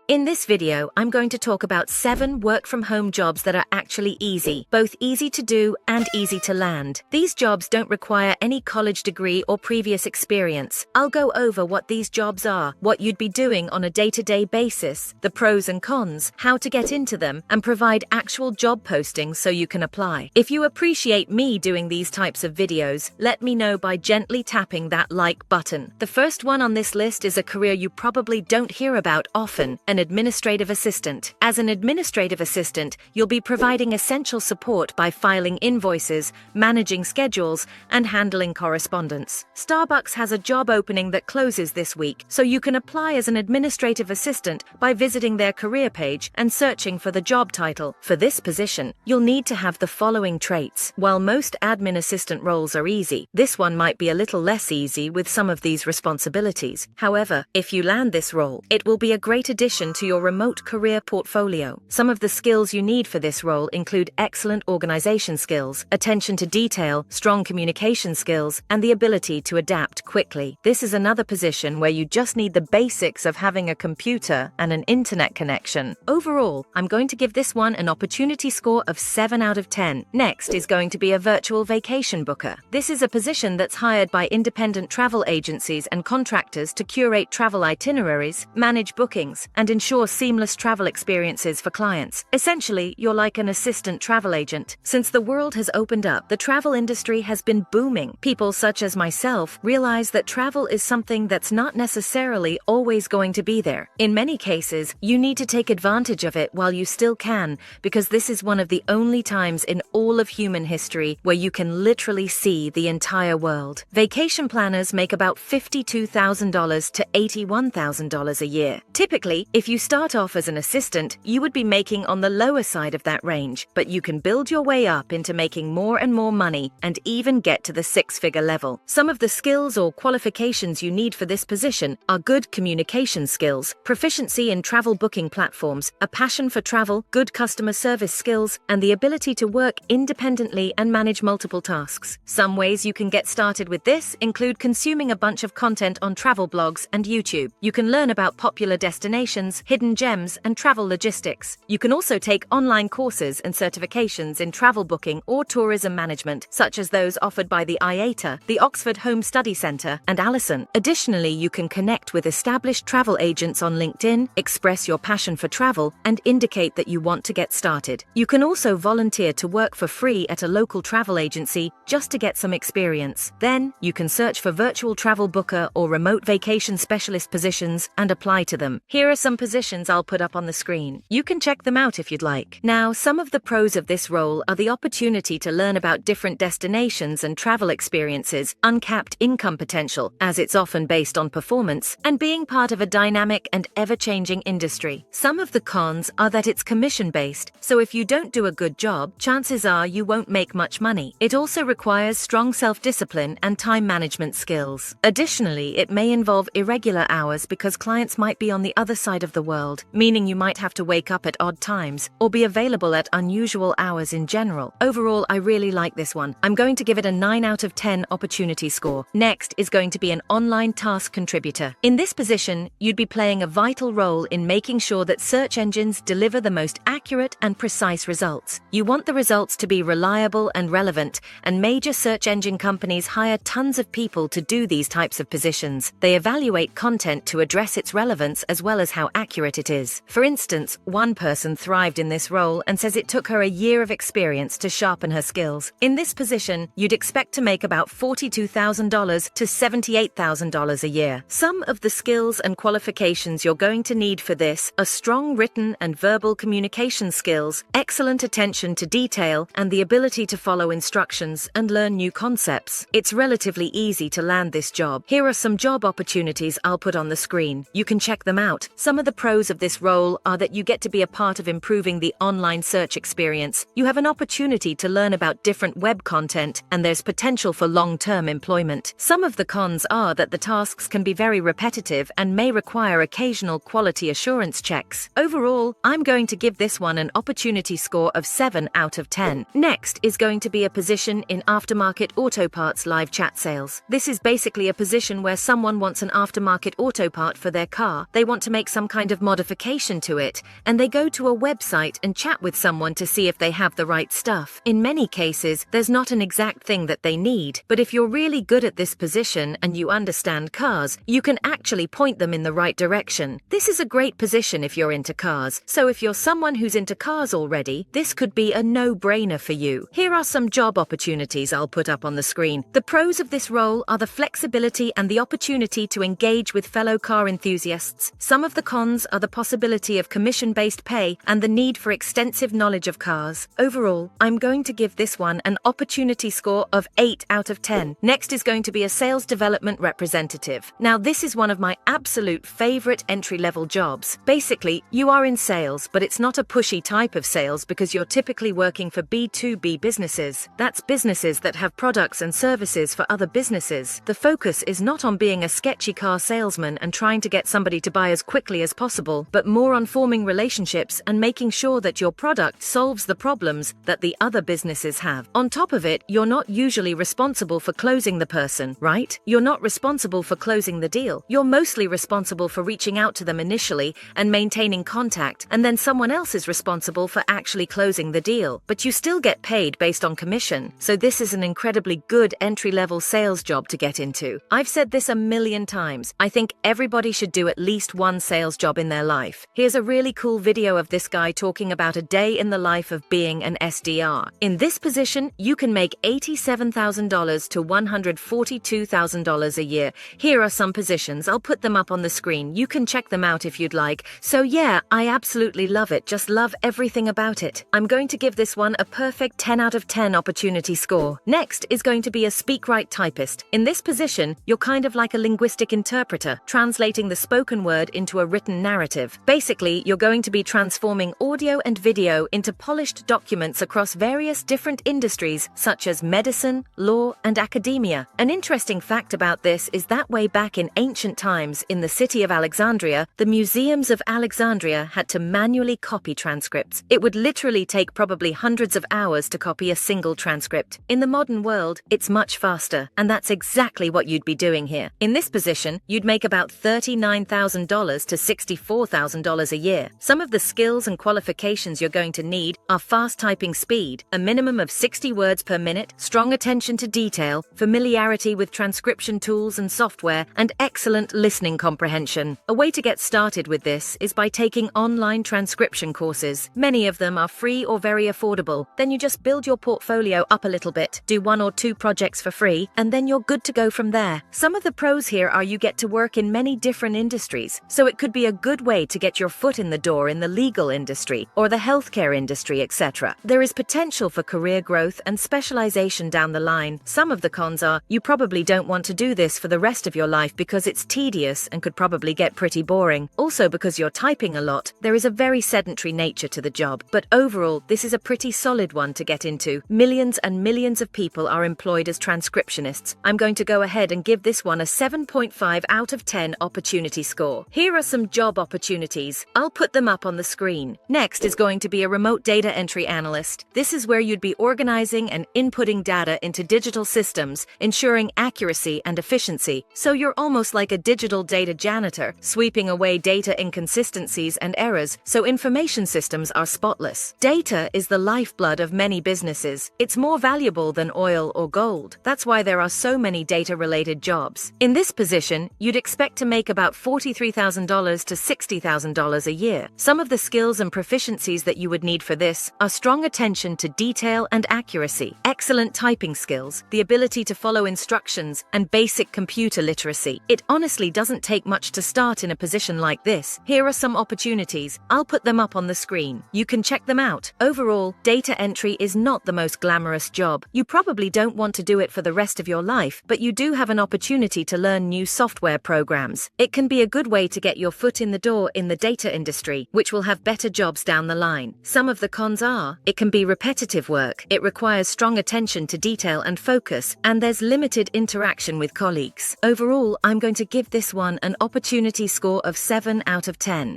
In this video, I'm going to talk about 7 work-from-home jobs that are actually easy, both easy to do and easy to land. These jobs don't require any college degree or previous experience. I'll go over what these jobs are, what you'd be doing on a day-to-day basis, the pros and cons, how to get into them, and provide actual job postings so you can apply. If you appreciate me doing these types of videos, let me know by gently tapping that like button. The first one on this list is a career you probably don't hear about often, an administrative assistant. As an administrative assistant, you'll be providing essential support by filing invoices, managing schedules, and handling correspondence. Starbucks has a job opening that closes this week, so you can apply as an administrative assistant by visiting their career page and searching for the job title. For this position, you'll need to have the following traits. While most admin assistant roles are easy, this one might be a little less easy with some of these responsibilities. However, if you land this role, it will be a great addition to your remote career portfolio. Some of the skills you need for this role include excellent organization skills, attention to detail, strong communication skills, and the ability to adapt quickly. This is another position where you just need the basics of having a computer and an internet connection. Overall, I'm going to give this one an opportunity score of 7 out of 10. Next is going to be a virtual vacation booker. This is a position that's hired by independent travel agencies and contractors to curate travel itineraries, manage bookings, and ensure seamless travel experiences for clients. Essentially, you're like an assistant travel agent. Since the world has opened up, the travel industry has been booming. People such as myself realize that travel is something that's not necessarily always going to be there. In many cases, you need to take advantage of it while you still can, because this is one of the only times in all of human history where you can literally see the entire world. Vacation planners make about $52,000 to $81,000 a year. Typically, if you start off as an assistant, you would be making on the lower side of that range, but you can build your way up into making more and more money and even get to the 6-figure level. Some of the skills or qualifications you need for this position are good communication skills, proficiency in travel booking platforms, a passion for travel, good customer service skills, and the ability to work independently and manage multiple tasks. Some ways you can get started with this include consuming a bunch of content on travel blogs and YouTube. You can learn about popular destinations, hidden gems, and travel logistics. You can also take online courses and certifications in travel booking or tourism management, such as those offered by the IATA, the Oxford Home Study Centre, and Allison. Additionally, you can connect with established travel agents on LinkedIn, express your passion for travel, and indicate that you want to get started. You can also volunteer to work for free at a local travel agency just to get some experience. Then, you can search for virtual travel booker or remote vacation specialist positions and apply to them. Here are some positions I'll put up on the screen. You can check them out if you'd like. Now, some of the pros of this role are the opportunity to learn about different destinations and travel experiences, uncapped income potential, as it's often based on performance, and being part of a dynamic and ever-changing industry. Some of the cons are that it's commission-based, so if you don't do a good job, chances are you won't make much money. It also requires strong self-discipline and time management skills. Additionally, it may involve irregular hours because clients might be on the other side of the world, meaning you might have to wake up at odd times or be available at unusual hours in general. Overall, I really like this one. I'm going to give it a 9 out of 10 opportunity score. Next is going to be an online task contributor. In this position, you'd be playing a vital role in making sure that search engines deliver the most accurate and precise results. You want the results to be reliable and relevant, and major search engine companies hire tons of people to do these types of positions. They evaluate content to address its relevance as well as how accurate it is. For instance, one person thrived in this role and says it took her a year of experience to sharpen her skills. In this position, you'd expect to make about $42,000 to $78,000 a year. Some of the skills and qualifications you're going to need for this are strong written and verbal communication skills, excellent attention to detail, and the ability to follow instructions and learn new concepts. It's relatively easy to land this job. Here are some job opportunities I'll put on the screen. You can check them out. Some of the pros of this role are that you get to be a part of improving the online search experience. You have an opportunity to learn about different web content, and there's potential for long-term employment. Some of the cons are that the tasks can be very repetitive and may require occasional quality assurance checks. Overall, I'm going to give this one an opportunity score of 7 out of 10. Next is going to be a position in aftermarket auto parts live chat sales. This is basically a position where someone wants an aftermarket auto part for their car. They want to make some kind kind of modification to it, and they go to a website and chat with someone to see if they have the right stuff. In many cases, there's not an exact thing that they need, but if you're really good at this position and you understand cars, you can actually point them in the right direction. This is a great position if you're into cars, so if you're someone who's into cars already, this could be a no-brainer for you. Here are some job opportunities I'll put up on the screen. The pros of this role are the flexibility and the opportunity to engage with fellow car enthusiasts. Some of the cons are the possibility of commission-based pay and the need for extensive knowledge of cars. Overall, I'm going to give this one an opportunity score of 8 out of 10. Next is going to be a sales development representative. Now, this is one of my absolute favorite entry-level jobs. Basically, you are in sales, but it's not a pushy type of sales because you're typically working for B2B businesses. That's businesses that have products and services for other businesses. The focus is not on being a sketchy car salesman and trying to get somebody to buy as quickly as possible, but more on forming relationships and making sure that your product solves the problems that the other businesses have. On top of it, you're not usually responsible for closing the person, right? You're not responsible for closing the deal. You're mostly responsible for reaching out to them initially and maintaining contact, and then someone else is responsible for actually closing the deal. But you still get paid based on commission, so this is an incredibly good entry-level sales job to get into. I've said this a million times. I think everybody should do at least one sales job in their life. Here's a really cool video of this guy talking about a day in the life of being an SDR. In this position, you can make $87,000 to $142,000 a year. Here are some positions. I'll put them up on the screen. You can check them out if you'd like. So yeah, I absolutely love it. Just love everything about it. I'm going to give this one a perfect 10 out of 10 opportunity score. Next is going to be a speak-write typist. In this position, you're kind of like a linguistic interpreter, translating the spoken word into a written narrative. Basically, you're going to be transforming audio and video into polished documents across various different industries such as medicine, law, and academia. An interesting fact about this is that way back in ancient times in the city of Alexandria, the museums of Alexandria had to manually copy transcripts. It would literally take probably hundreds of hours to copy a single transcript. In the modern world, it's much faster, and that's exactly what you'd be doing here. In this position, you'd make about $39,000 to $64,000 a year. Some of the skills and qualifications you're going to need are fast typing speed, a minimum of 60 words per minute, strong attention to detail, familiarity with transcription tools and software, and excellent listening comprehension. A way to get started with this is by taking online transcription courses. Many of them are free or very affordable. Then you just build your portfolio up a little bit, do 1 or 2 projects for free, and then you're good to go from there. Some of the pros here are you get to work in many different industries, so it could be a good way to get your foot in the door in the legal industry or the healthcare industry, etc. There is potential for career growth and specialization down the line. Some of the cons are you probably don't want to do this for the rest of your life because it's tedious and could probably get pretty boring. Also, because you're typing a lot, there is a very sedentary nature to the job. But overall, this is a pretty solid one to get into. Millions and millions of people are employed as transcriptionists. I'm going to go ahead and give this one a 7.5 out of 10 opportunity score. Here are some job opportunities. I'll put them up on the screen. Next is going to be a remote data entry analyst. This is where you'd be organizing and inputting data into digital systems, ensuring accuracy and efficiency. So you're almost like a digital data janitor, sweeping away data inconsistencies and errors so information systems are spotless. Data is the lifeblood of many businesses. It's more valuable than oil or gold. That's why there are so many data-related jobs. In this position, you'd expect to make about $43,000 to $60,000 a year. Some of the skills and proficiencies that you would need for this are strong attention to detail and accuracy, excellent typing skills, the ability to follow instructions, and basic computer literacy. It honestly doesn't take much to start in a position like this. Here are some opportunities. I'll put them up on the screen. You can check them out. Overall, data entry is not the most glamorous job. You probably don't want to do it for the rest of your life, but you do have an opportunity to learn new software programs. It can be a good way to get your foot in the door in the data industry, which will have better jobs down the line. Some of the cons are, it can be repetitive work, it requires strong attention to detail and focus, and there's limited interaction with colleagues. Overall, I'm going to give this one an opportunity score of 7 out of 10.